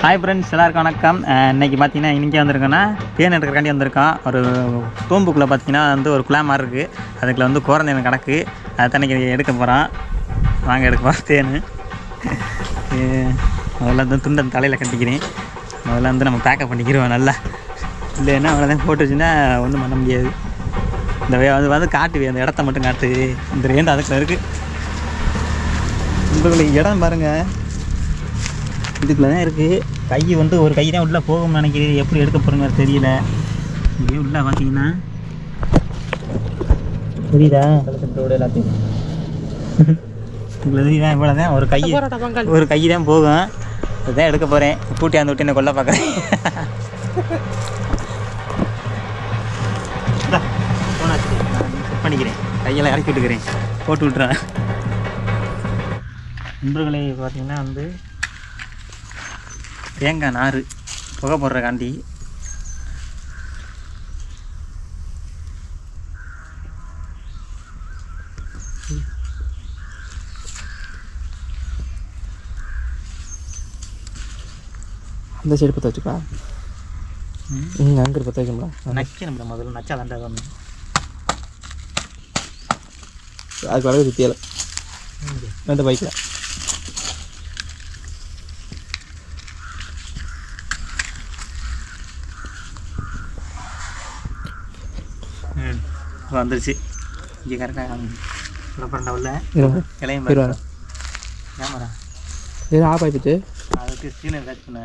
Hi friends, எல்லாருக்கும் வணக்கம். இன்றைக்கி பார்த்தீங்கன்னா இன்றைக்கி வந்திருக்கோன்னா தேன் எடுக்கிறக்காண்டி வந்திருக்கோம். ஒரு தோம்புக்குள்ளே பார்த்தீங்கன்னா ஒரு குழா மாதிரி இருக்குது. அதுக்குள்ள குறந்தேன் கணக்கு. அதை தண்ணிக்கு எடுக்க போகிறோம். வாங்க எடுக்க போகிறோம் தேன். முதல்ல துண்டை தலையில் கட்டிக்கிறேன். முதல்ல நம்ம பேக்கப் பண்ணிக்கிறோம் நல்லா. இல்லைன்னா அவ்வளோதான் போட்டு வச்சுன்னா ஒன்றும் பண்ண முடியாது. அது காட்டுவேன், அந்த இடத்த மட்டும் காட்டு. இந்த ரேண்டு அதுக்குள்ள இருக்குது. உங்களுக்கு இடம் பாருங்கள், இதுக்குள்ள தான் இருக்குது. கை ஒரு கை தான் உள்ளே போகும்னு நினைக்கிறேன். எப்படி எடுக்க போகிறோங்க தெரியல. இங்கே உள்ளே பார்த்தீங்கன்னா தெரியுதா ரோடு எல்லாத்தையும் உங்களுக்கு தெரியுதா? இவ்வளோ தான் ஒரு கை தான் போகும். அதுதான் எடுக்க போகிறேன். கூட்டி அந்த விட்டு என்ன கொல்ல பார்க்குறேன். போனாச்சு, நான் செட் பண்ணிக்கிறேன். கையெல்லாம் இறக்கி விட்டுக்கிறேன், போட்டு விட்டுறேன். நண்பர்களே பார்த்தீங்கன்னா தேங்காய் நார் புகை போடுறக்காண்டி அந்த சைடு பற்ற வச்சுக்கா. அங்கே பற்ற வைக்கணும்ல, நக்கணும்ல. முதல்ல நச்சா தண்டை ஒன்று அதுக்கு அளவு சுற்றியலை அந்த பைக்கில். வந்துருச்சு. இங்கே கரெக்டாக புறப்படா உள்ள இலையும் கேமரா இது ஆஃப் ஆகிடுச்சு. அதுக்கு ஸ்க்ரீனை டச் பண்ண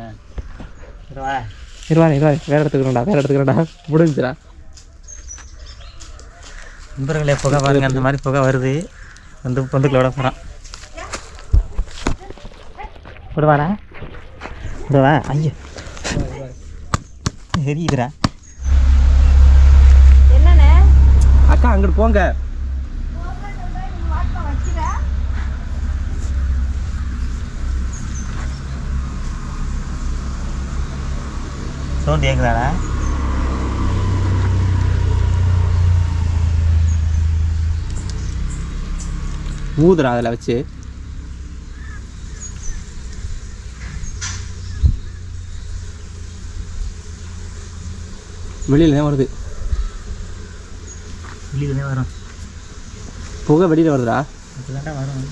இருவானே வேறு எடுத்துக்கிறேன்டா முடிஞ்சுடா. நண்பர்களே புகை பாருங்க, அந்த மாதிரி புகை வருது. பொந்துக்குள்ள விட போகிறான். விடுவாடா விடுவா. ஐயோ எரியுதுடா. அக்கா அங்கிட்டு போங்க. சவுண்ட் கேட்குதாடா? ஊதுடா அதில் வச்சு. வெளியில் தான் வருது. வெளியில் தான் வரும் புகை, வெளியில் வருதுடா. அதுதான்டா வரும்.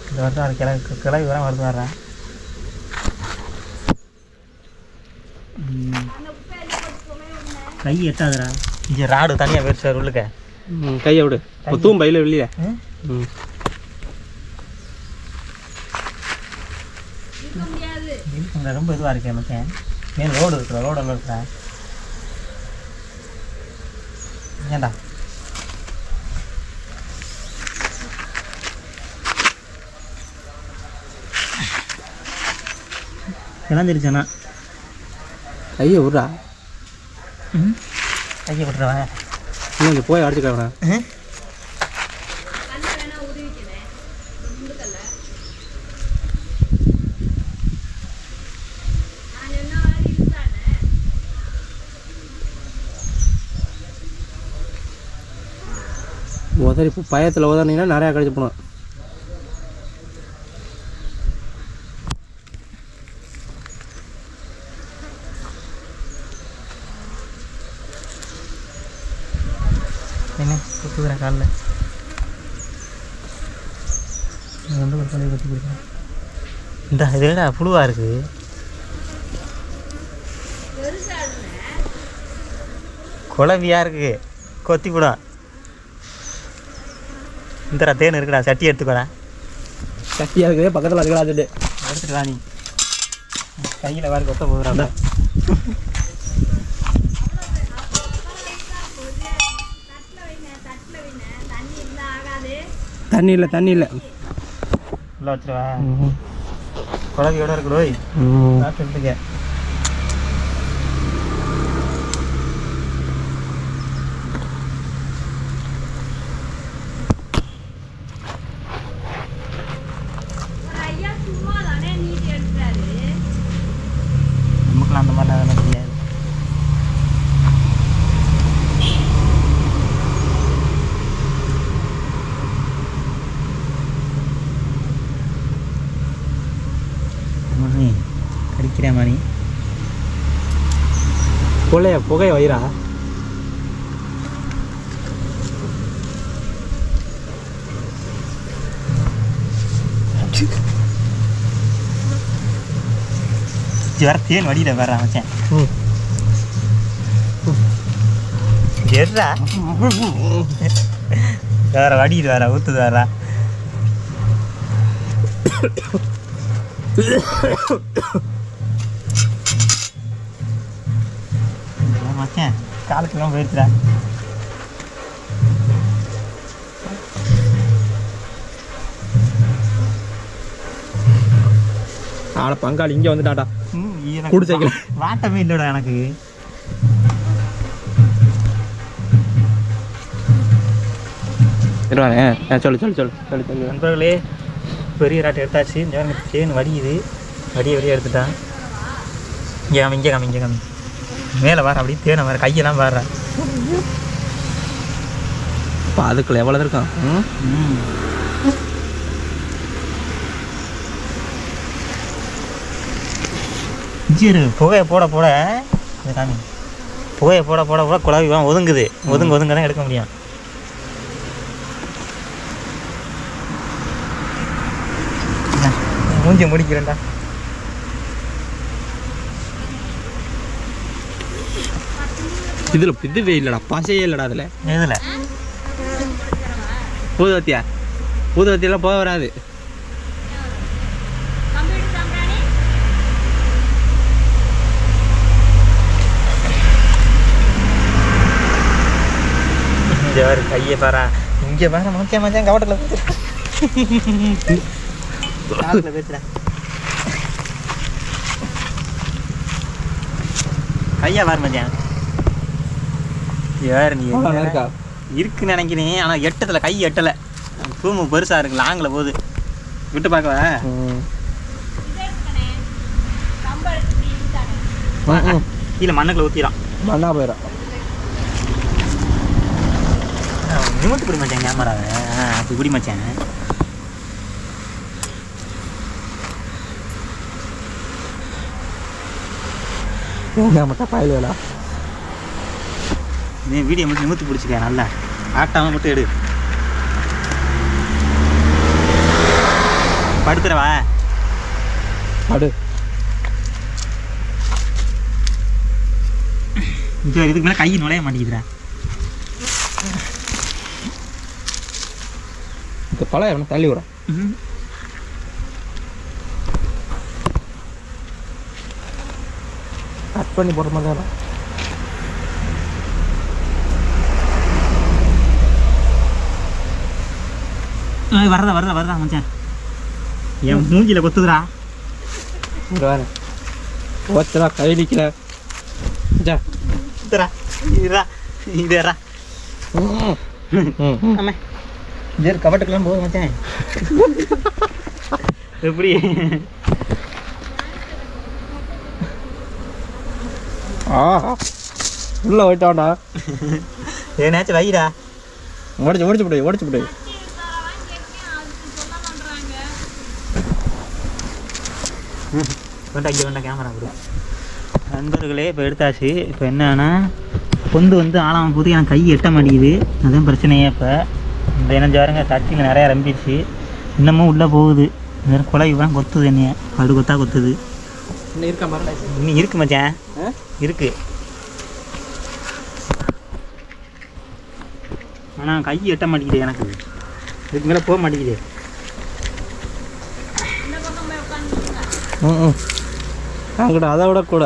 இந்த வருஷம் அது கிளவி வர வருது. வர்றேன் கை எட்டாதுடா. இங்கே ராடு தனியாக போயிடுச்சு சார் உள்ளுக்க. கையை விடு. தூம் பையில் வெளியில். ரொம்ப இதுவாக இருக்கேன் மக்கள். மேல் ரோடு இருக்கிற ரோடு இருக்கிறேன். ஏண்டா கிளம்பிருச்சேண்ணா. கையை விட்றா. கையை விட்டுறவன் இன்னும் போய் அடிச்சுக்கிறவனா. உதறி இப்போ பயத்தில் உதறினீங்கன்னா நிறையா கழிச்சு போகணும். என்ன குத்துக்கிறேன் காலில். ஒரு கொலையை கட்டி கொடுக்குறேன். இந்த இதோட புழுவாக இருக்குது. குழவியாக இருக்குது, கொத்தி விடும். இந்த தேன் இருக்குடா, சட்டி எடுத்துக்கோடா. சட்டியாக இருக்குது பக்கத்தில் இருக்கா. சொல்லு எடுத்துட்டு வா. நீ கையில் வேறு கொத்த போகுறாண்டா. தண்ணி இல்லை உள்ள வச்சுருவா. குழந்தையோட இருக்குடோய் எடுத்துக்க. நமக்குலாம் அந்த மாதிரிலாம் அதெல்லாம் தெரியாது. நிற்கிறேன் மணி. புகைய வயிறா வேற தேன் வடியில் வேற வச்சேன். வேற வடியில் வேற ஊற்றுது வேற. மச்சேன் காலுக்கெல்லாம் போயிடுச்சுடா. ஆட பங்காளி இங்கே வந்துட்டாடா. குடிச்சைக்கல வாட்டமே இல்லைடா எனக்கு. சொல்லு நண்பர்களே, பெரிய ராட்டை எடுத்தாச்சு. தேன் வடியுது. வடிய எடுத்துட்டான். இங்கே காமி மேலே வர அப்படியே தேனை வர கையெல்லாம் வர்ற. அதுக்குள்ள எவ்வளோ இருக்கான். ஜீரு புகையை போட காமி. புகையை போட குழாவி ஒதுங்குது. ஒதுங்க தான் எடுக்க முடியும். மூஞ்சி முடிக்கிறேன்டா. இதில் இதுவே இல்லைடா, பசையே இல்லைடா. அதில் இதில் ஊதுவத்தியெல்லாம் போக வராது. இங்கே வேறு கையை பாரா. இங்கே பாரு மச்சான் கவட்டத்தில் பேசுகிறேன். கையா பாரு மச்சான். வேறு நீ இருக்குன்னு நினைக்கிறேன். ஆனால் எட்டத்தில் கை எட்டலை. தூம்பு பெருசாக இருக்கு. லாங்கில் போகுது. விட்டு பார்க்கவா? கீழே மண்ணுக்குள்ள ஊற்றிடும். மண்ணா போயிடும். நிமிட்டு பிடி மச்சான் கேமராவை. அப்படி பிடி மச்சான். மட்டும் பாயில் வேலை. நீ வீடியோ மட்டும் நிமித்து பிடிச்சிக்க. நல்லா ஆட்டாமல் மட்டும் எடு. படுத்துறவா? படு. இதுக்கு மேலே கை நுழைய மாட்டேங்குதுடா. இந்த பழம் எவனை தள்ளி விடும். கட் பண்ணி போடுற மாதிரி தான். வரதா மச்சான். என் மூஞ்சில கொத்துதுடா. ஓத்துறா கை நிற்கல. இதா ஜேர் கவட்டுக்கெல்லாம் போதும் மச்சான். எப்படி உள்ள போயிட்டான்டா. ஏனாச்சும் வைடா. ஓடிச்சு விடு. வேண்டாம் கேமரா கொடு. நண்பர்களே, இப்போ எடுத்தாச்சு. இப்போ என்னன்னா பொந்து ஆளாமல் போது எனக்கு கை எட்ட மாட்டேங்குது. அதுவும் பிரச்சனையே. இப்போ இந்த இனஞ்சாருங்க தட்டியில் நிறையா ரம்பிடுச்சு. இன்னமும் உள்ளே போகுது. குழாய்லாம் கொத்துது. என்னைய படு கொத்தா கொத்துது. இன்னும் இருக்கு மச்சான். இருக்கு. ஆனால் கை எட்ட மாட்டேங்குது எனக்கு. இதுக்கு மேலே போக மாட்டேங்குது. அங்கிட்ட அதை விட கூட.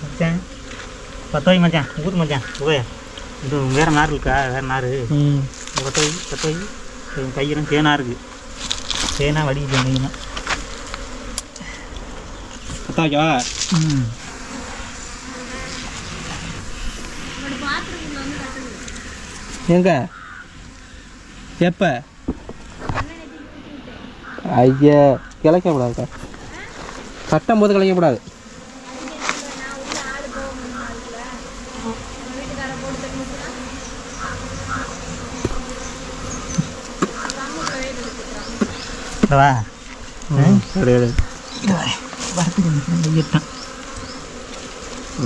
மச்சான் 10 வை மச்சான். ஊற்று மச்சான் புகைய. இது வேறு நார் இருக்கா? வேறு நார். 10 வை. கையெல்லாம் தேனாக இருக்குது. தேனாக வடிக்குது மெயினாக. பத்தாக்கா? எங்க எப்போ? ஐயா கிளைக்கக்கூடாதுக்கா. கட்டும் போது கிளைக்கக்கூடாது. வா கிடையாது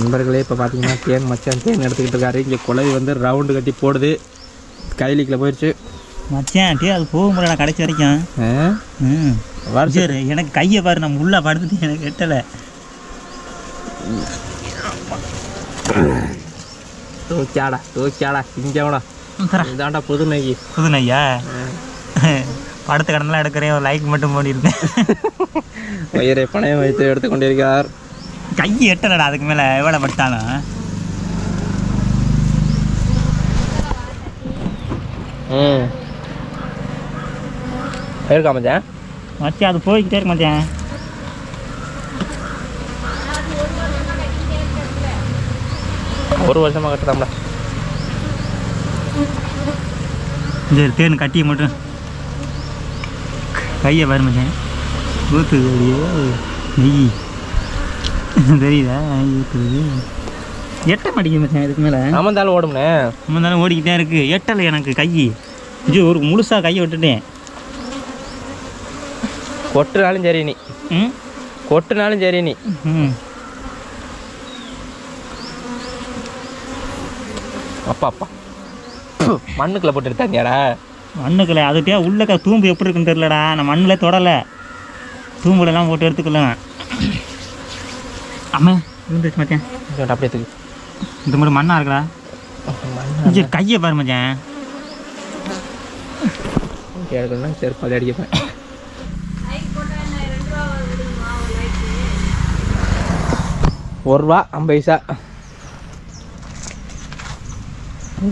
நண்பர்களே. இப்போ பார்த்தீங்கன்னா தேன் மச்சான் தேன் எடுத்துக்கிட்டு இருக்காரு. இங்கே குழவி வந்து ரவுண்டு கட்டி போடுது. கைலிக்கில் போயிடுச்சு மச்சான். டே அது போக முடியல கடைசி வரைக்கும். வருஷம் எனக்கு கையை பாரு, நம்ம உள்ளே படுத்துட்டு எனக்கு எட்டலை. தூக்கியாடா இங்கே வேணா இதாண்டா புது நெய். புது நெய்யா? படுத்த கடனெலாம் எடுக்கிறேன், ஒரு லைக் மட்டும் பண்ணியிருக்கேன். வயிறை பணையம் வைத்து எடுத்துக்கொண்டிருக்கிறார். கை எட்டலடா அதுக்கு மேலே எவ்வளோ பட்டாலும். இருக்கா மச்சான்? மச்சான் அது போய்கிட்டே இருக்கு மச்சான். ஒரு வருஷமாக கட்டுறாம்ல. சரி தேன் கட்டியை மட்டும் கையை பாரு மச்சான். ஊற்றுது நெய் தெரியுதா? ஊற்றுது. எட்ட மாட்டேங்குது மச்சான் இதுக்கு மேலே. அமர்ந்தாலும் ஓடும்ண்ணே. அமர்ந்தாலும் ஓடிக்கிட்டே இருக்குது. எட்டலை எனக்கு கை. இது ஒரு முழுசாக கையை விட்டுட்டேன். கொட்டுனாலும் சரி நீ. கொட்டுனாலும் சரி நீ. அப்பா அப்பா மண்ணுக்குள்ளே போட்டு எடுத்தாங்கடா. மண்ணுக்குள்ள அதுட்டே உள்ளக்க தூம்பு எப்படி இருக்குன்னு தெரியலடா. நான் மண்ணில் தொடலை. தூம்புலலாம் போட்டு எடுத்துக்கலாம். அம்மா இருந்துச்சு மச்சான். அப்படியே தூக்கி இந்த மாதிரி மண்ணா இருக்குடா. சரி கையை பாரு மச்சான். எடுக்கணும்னா சரி பதி அடிக்கப்பேன். ₹1.50.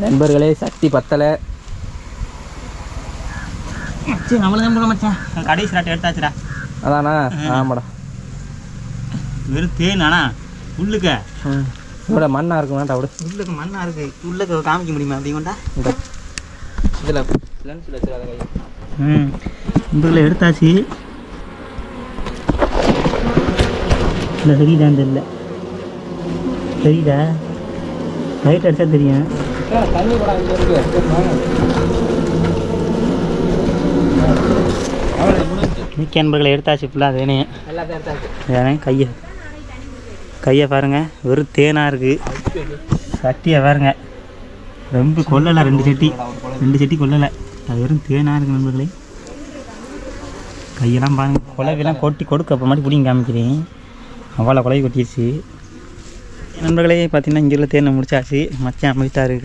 நண்பர்களே சக்தி பத்தலை. சரி நம்மளதான் போட மச்சான். கடைசி ராட்டை எடுத்தாச்சுடா. அதானா? ஆமாடா. வெறும் தேன். ஆனா உள்ளுக்க இவ்வளோ மண்ணாக இருக்கும் வேண்டாம். அப்படி உள்ளுக்கு மண்ணாக இருக்கு. உள்ளுக்க காமிக்க முடியுமா அப்படிங்கொண்டா? இந்த இதில் லென்ஸில் வச்சுருக்காத கையை. இதில் எடுத்தாச்சு. இல்லை தெரியுதா? இல்லை தெரியுதா? லைட் அடித்தா தெரியும். தண்ணி கூட அங்கே இருக்கு. மிக்க நண்பர்களை எடுத்தாச்சு ஃபுல்லாக. அது வேணும் எல்லாத்தையும் எடுத்தாச்சு. ஏன்னா கையை பாருங்கள். வெறும் தேனாக இருக்குது. சட்டியை பாருங்க ரொம்ப கொல்லலை. 2 சட்டி கொல்லலை. அது வெறும் தேனாக இருக்குது நண்பர்களே. கையெல்லாம் பாருங்கள். குழவையெல்லாம் கொட்டி கொடுக்க அப்போ மாதிரி பிடிங்க காமிக்கிறேன். அவ்வளோ குழவி கொட்டிடுச்சு நண்பர்களே. பார்த்திங்கன்னா இங்கே உள்ள தேனை முடிச்சாச்சு. மச்சான் அமைத்தாரு.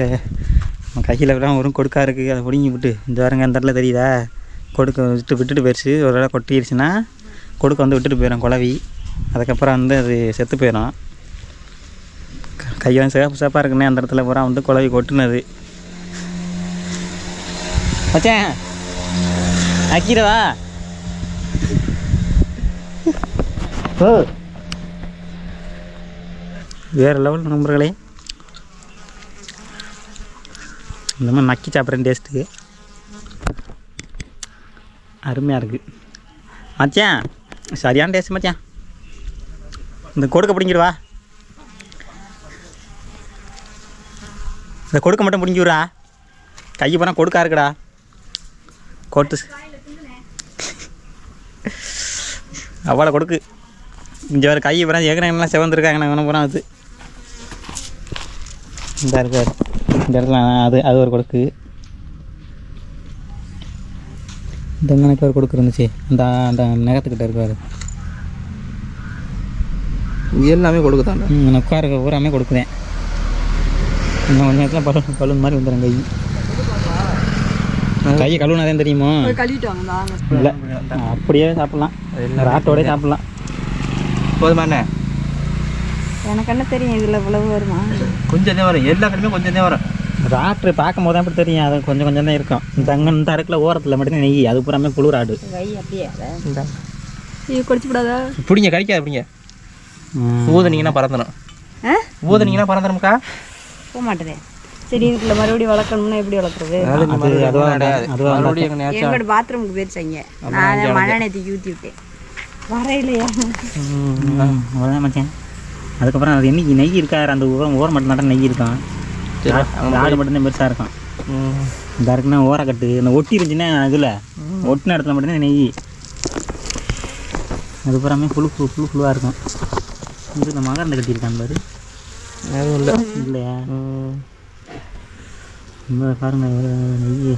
நம்ம கையில் எல்லாம் வரும் கொடுக்கா இருக்குது. அதை பிடிங்கி விட்டு இந்த வாரங்க அந்த இடத்துல தெரியுதா? கொடுக்க விட்டுட்டு போயிடுச்சு. ஒரு வேளை கொட்டிடுச்சுன்னா கொடுக்க வந்து விட்டுட்டு போயிடும் குழவி. அதுக்கப்புறம் வந்து அது செத்து போயிடும். கையெல்லாம் சிவப்பாக இருக்குன்னே அந்த இடத்துல பூரா வந்து குழவி கொட்டுனது. மச்சான் அக்கிரவா? ஓ வேறு லெவல் நண்பர்களே. இந்த மாதிரி நக்கி சாப்பிட்றேன். டேஸ்ட்டுக்கு அருமையாக இருக்குது மச்சான். சரியான டேஸ்ட் மச்சான். இந்த கொடுக்க பிடிங்கிடுவா. இந்த கொடுக்க மட்டும் பிடிங்கிடுறா. கையை போனால் கொடுக்கா இருக்குடா. கொட்டு அவ்வளோ கொடுக்கு. இங்கே வேறு கையை போனால் ஏற்கனவே செவந்துருக்காங்க. நான் போனால் அது இந்த இருக்கார். இந்த இடத்துல அது ஒரு கொடுக்கு. இந்த எனக்கு ஒரு கொடுக்கு இருந்துச்சு. அந்த நகத்துக்கிட்ட இருக்கார். எல்லாமே கொடுக்குதான். நான் உட்கார பூராமே கொடுக்குறேன். இன்னும் கொஞ்சம் நேரத்தில் பலூன் மாதிரி வந்துடும். கையை கழுவுனாதான் தெரியுமோ? இல்லை அப்படியே சாப்பிட்லாம். ராட்டோடய சாப்பிட்லாம். போதுமாண்ணே? எனக்கு என்ன தெரியும் இதில் இவ்வளவு வருமா? கொஞ்சம் தான் வரும். எல்லா கடையுமே கொஞ்சம் தான் வரும். ராட்ரு பார்க்கும் போது தான் அப்படி தெரியும். அது கொஞ்சம் கொஞ்சம் தான் இருக்கும். இந்த அறுக்கில் ஓரத்தில் மட்டும்தான் நெய். அது பூராமே குளிர் ஆடு. வை அப்படியே இது குடிச்சுக்கூடாதா? பிடிங்க கடிக்காது. பிடிங்க. ஊதுனீங்கன்னா பறந்துடும். ஊதுனீங்கன்னா பறந்துடும்க்கா. போக மாட்டேதே. சரி இதுக்குள்ள மறுபடியும் வளர்க்கணும்னா எப்படி வளர்க்குறது? எங்களோட பாத்ரூமுக்கு போயிருச்சாங்க. நான் மழை நேற்றுக்கு ஊற்றி விட்டேன். வரையிலையா? அவ்வளோதான் மச்சான். அதுக்கப்புறம் அது என்னைக்கு நெய் இருக்காரு. அந்த ஓரம் மட்டும் தான் நெய் இருக்கான். ஆடு மட்டும்தான் பெருசாக இருக்கும். இந்த இருக்குன்னா ஓரக்கட்டு இந்த ஒட்டி இருந்துச்சுன்னா இதில் ஒட்டின இடத்துல மட்டும்தான் நெய். அது பூராமே புழுவாக இருக்கும். இது இந்த மகரந்த கட்டியிருக்கான் பாரு. அதுவும் இல்லை இல்லையா? ரொம்ப பாருங்க நெய்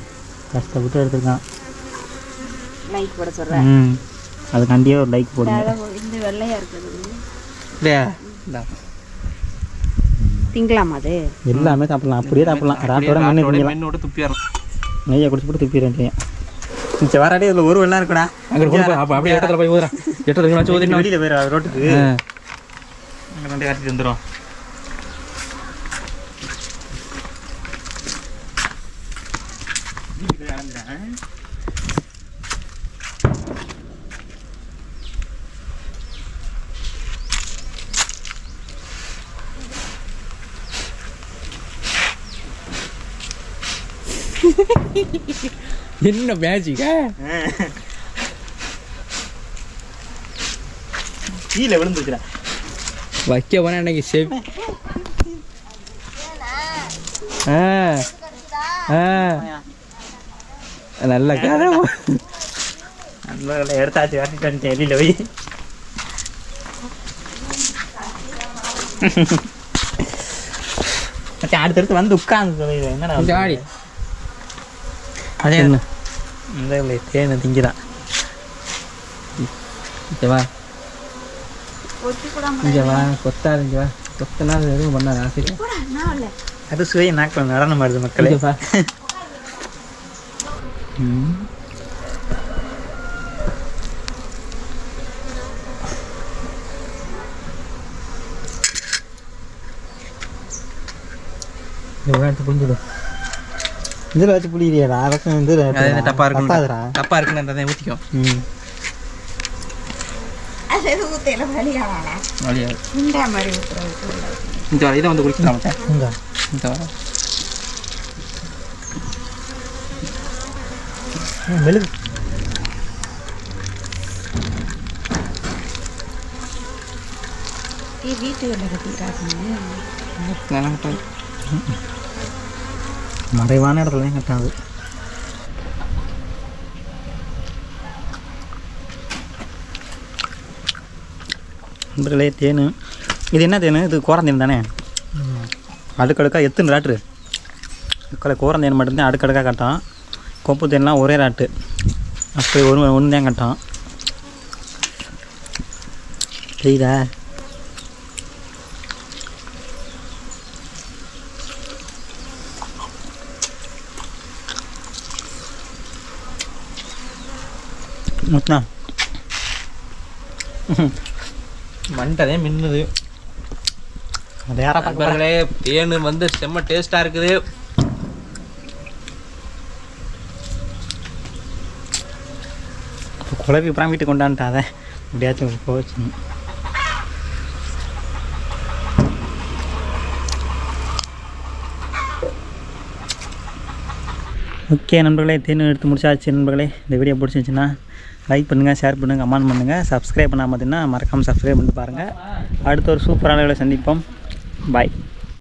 கஷ்டப்பட்டு எடுத்துருக்கான். லைக் போட சொல்கிறேன். அதுக்காண்டியே ஒரு லைக் போடுங்க. இந்த வெள்ளையாக இருக்குது இல்லையா? திங்கலாமா அது? எல்லாமே சாப்பிடலாம், அப்படியே சாப்பிடலாம். ராட்டோட மென்னோட துப்பியாரும். நெய்யை குடிச்சு போட்டு துப்பிடுறேன். சரி வராடி இதில் ஒரு வெள்ளம் இருக்குடா. அங்கே கொண்டு போய் அப்படியே இடத்துல போய் ஊதுறேன். இடத்துல ஊதினா வெளியில் போயிடும் ரோட்டுக்கு. அங்கே கொண்டு காட்டிட்டு வந்துடும். என்ன மேஜிக்கா? கீழே விழுந்துச்சுடா. வைக்க போனா இன்னைக்கு சேவ். நல்ல கதை. நண்பர்களை எடுத்தாச்சு வாட்டிட்டு வந்துட்டேன் வெளியில் போய். அடுத்தடுத்து வந்து உட்காந்து என்னடா ஆடி அதே என்ன இந்த தேனை திங்கிறான். வா இங்கே வா, கொத்தாது இங்கே வா. கொத்தனால எதுவும் பண்ணாது ஆசை. அது சுவை நாக்கில் நடனம் வருது மக்களே. வா புரிஞ்சுடும். இதில் வச்சு புளியிறியாடா? ரசம் வந்து டப்பா இருக்கு. பத்தாதுடா. டப்பா இருக்குன்னு ஊற்றிக்கும். வழியாது இந்த இதை வந்து குளிக்கலாம். இந்த வர மெழுகு மறைவான இடத்துல கட்டாது. நண்பர்களே தேன் இது என்ன தேன்? இது கோரந்தேன் தானே? அடுக்கடுக்காக எத்தனை ராட்டு கோரந்தேன் மட்டும்தான் அடுக்கடுக்காக கட்டான். கொப்பு தேன்லாம் ஒரே ராட்டு அப்படி ஒன்று தான் கட்டான். தெரியுதா? முட்னா மண்டதே மின்னுது. அது யாரா நண்பர்களே தேன் வந்து செம்ம டேஸ்ட்டாக இருக்குது. குழம்பு அப்புறம் வீட்டுக்கு கொண்டான்ட்டாத எப்படியாச்சும் போச்சு. ஓகே நண்பர்களே, தேன் எடுத்து முடிச்சாச்சு. நண்பர்களே இந்த வீடியோ பிடிச்சிருந்துச்சுன்னா லைக் பண்ணுங்கள், ஷேர் பண்ணுங்கள், கமெண்ட் பண்ணுங்கள். சப்ஸ்கிரைப் பண்ணாமல் பார்த்தீங்கன்னா மறக்காமல் சப்ஸ்கிரைப் பண்ணிட்டு பாருங்கள். அடுத்த ஒரு சூப்பரான வீடியோவில் சந்திப்போம். பாய்.